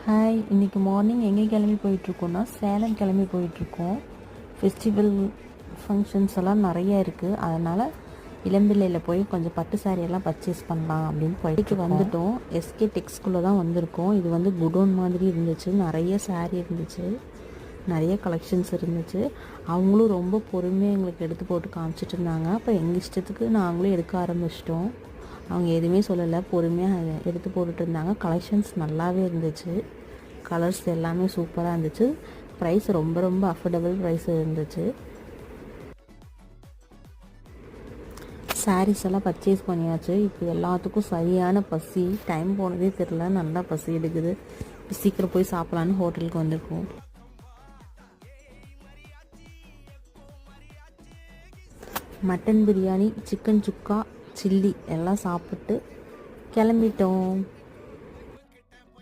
Hi, இன்றைக்கி morning எங்கே கிளம்பி போயிட்டுருக்கோன்னா சேலம் கிளம்பி போயிட்டுருக்கோம். ஃபெஸ்டிவல் ஃபங்க்ஷன்ஸ் எல்லாம் நிறையா இருக்குது. அதனால் இளம்பிள்ளையில் போய் கொஞ்சம் பட்டு சாரியெல்லாம் பர்ச்சேஸ் பண்ணலாம் அப்படின்னு போயிட்டு வந்துட்டோம். எஸ்கே டெக்ஸ்குள்ளே தான் வந்திருக்கோம். இது வந்து குடோன் மாதிரி இருந்துச்சு. நிறைய சாரீ இருந்துச்சு, நிறைய கலெக்ஷன்ஸ் இருந்துச்சு. அவங்களும் ரொம்ப பொறுமையாக எங்களுக்கு எடுத்து போட்டு காமிச்சிட்டு இருந்தாங்க. அப்போ எங்கள் இஷ்டத்துக்கு நாங்களும் எடுக்க ஆரம்பிச்சிட்டோம். அவங்க எதுவுமே சொல்லலை, பொறுமையாக எடுத்து போட்டுட்டு இருந்தாங்க. கலெக்ஷன்ஸ் நல்லாவே இருந்துச்சு. கலர்ஸ் எல்லாமே சூப்பராக இருந்துச்சு. ப்ரைஸ் ரொம்ப ரொம்ப அஃபோர்டபுள் ப்ரைஸ் இருந்துச்சு. சாரீஸ் எல்லாம் பர்ச்சேஸ் பண்ணியாச்சு. இப்போ எல்லாத்துக்கும் சரியான பசி, டைம் போனதே தெரில, நல்லா பசி எடுக்குது. சீக்கிரம் போய் சாப்பிட்லான்னு ஹோட்டலுக்கு வந்திருக்கோம். மட்டன் பிரியாணி, சிக்கன் சுக்கா, சில்லி எல்லாம் சாப்பிட்டு கிளம்பிட்டோம்.